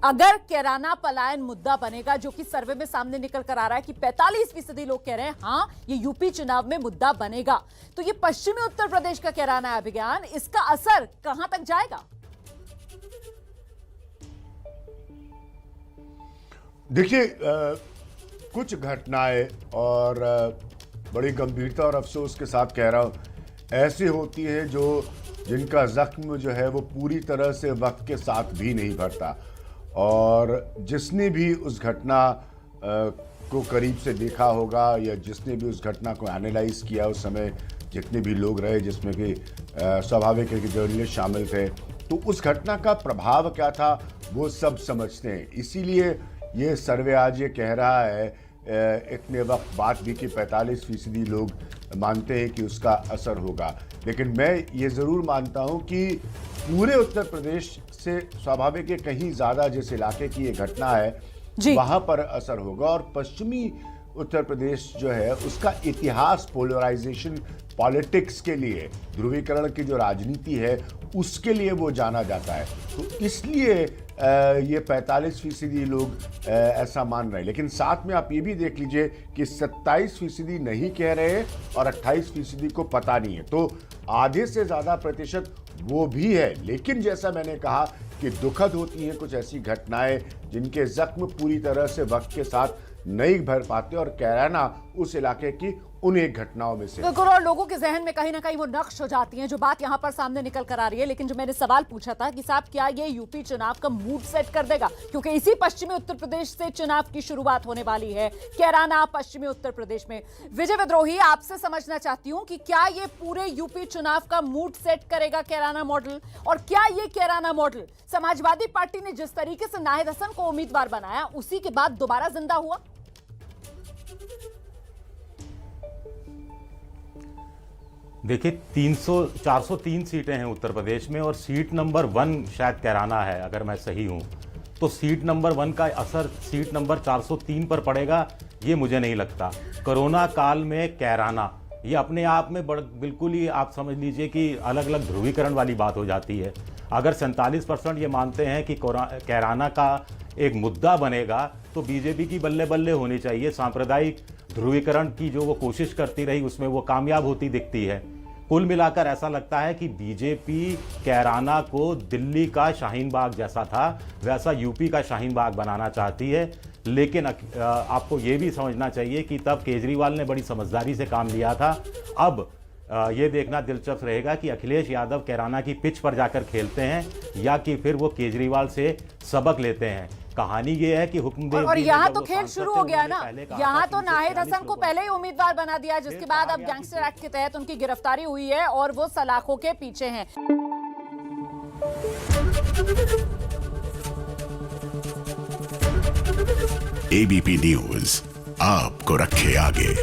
अगर कैराना पलायन मुद्दा बनेगा, जो कि सर्वे में सामने निकल कर आ रहा है कि 45% लोग कह रहे हैं हां ये यूपी चुनाव में मुद्दा बनेगा, तो ये पश्चिमी उत्तर प्रदेश का कैराना अभियान, इसका असर कहां तक जाएगा? देखिए, कुछ घटनाएं और बड़ी गंभीरता और अफसोस के साथ कह रहा हूं, ऐसी होती है जिनका जख्म जो है वो पूरी तरह से वक्त के साथ भी नहीं भरता। और जिसने भी उस घटना को करीब से देखा होगा या जिसने भी उस घटना को एनालाइज किया, उस समय जितने भी लोग रहे, जिसमें कि स्वाभाविक है कि जर्नलिस्ट शामिल थे, तो उस घटना का प्रभाव क्या था वो सब समझते हैं। इसीलिए ये सर्वे आज ये कह रहा है इतने वक्त बाद भी कि 45% लोग मानते हैं कि उसका असर होगा। लेकिन मैं ये ज़रूर मानता हूँ कि पूरे उत्तर प्रदेश से स्वाभाविक है कहीं ज़्यादा जिस इलाके की ये घटना है वहाँ पर असर होगा। और पश्चिमी उत्तर प्रदेश जो है उसका इतिहास पोलराइजेशन पॉलिटिक्स के लिए, ध्रुवीकरण की जो राजनीति है उसके लिए वो जाना जाता है। तो इसलिए ये 45% लोग ऐसा मान रहे हैं। लेकिन साथ में आप ये भी देख लीजिए कि 27% नहीं कह रहे और 28% को पता नहीं है। तो आधे से ज़्यादा प्रतिशत वो भी है। लेकिन जैसा मैंने कहा कि दुखद होती हैं कुछ ऐसी घटनाएं जिनके जख्म पूरी तरह से वक्त के साथ नहीं भर पाते, और कैराना उस इलाके की उन एक घटनाओं में से। बिल्कुल, और लोगों के जहन में कहीं ना कहीं वो नक्श हो जाती हैं, जो बात यहां पर सामने निकल कर आ रही है। लेकिन जो मैंने सवाल पूछा था कि साहब क्या ये यूपी चुनाव का मूड सेट कर देगा, क्योंकि इसी पश्चिमी उत्तर प्रदेश से चुनाव की शुरुआत होने वाली है, कैराना पश्चिमी उत्तर प्रदेश में। विजय विद्रोही, आपसे समझना चाहती हूं कि क्या ये पूरे यूपी चुनाव का मूड सेट करेगा कैराना मॉडल, और क्या ये कैराना मॉडल समाजवादी पार्टी ने जिस तरीके से नाहिद हसन को उम्मीदवार बनाया उसी के बाद दोबारा जिंदा हुआ? देखिए, 403 सीटें हैं उत्तर प्रदेश में और सीट नंबर 1 शायद कैराना है, अगर मैं सही हूं। तो सीट नंबर 1 का असर सीट नंबर 403 पर पड़ेगा, ये मुझे नहीं लगता। कोरोना काल में कैराना ये अपने आप में बिल्कुल ही आप समझ लीजिए कि अलग अलग ध्रुवीकरण वाली बात हो जाती है। अगर 47% ये मानते हैं कि कैराना का एक मुद्दा बनेगा, तो बीजेपी की बल्ले बल्ले होनी चाहिए। सांप्रदायिक ध्रुवीकरण की जो वो कोशिश करती रही उसमें वो कामयाब होती दिखती है। कुल मिलाकर ऐसा लगता है कि बीजेपी कैराना को दिल्ली का शाहीन बाग जैसा था वैसा यूपी का शाहीन बाग बनाना चाहती है। लेकिन आपको ये भी समझना चाहिए कि तब केजरीवाल ने बड़ी समझदारी से काम लिया था। अब ये देखना दिलचस्प रहेगा कि अखिलेश यादव कैराना की पिच पर जाकर खेलते हैं या कि फिर वो केजरीवाल से सबक लेते हैं। कहानी ये है कि हुक्मदेव और यहाँ तो खेल शुरू हो गया ना, यहाँ तो नाहिद हसन को पहले ही उम्मीदवार बना दिया, जिसके बाद अब गैंगस्टर एक्ट के तहत उनकी गिरफ्तारी हुई है और वो सलाखों के पीछे हैं। एबीपी न्यूज आपको रखे आगे।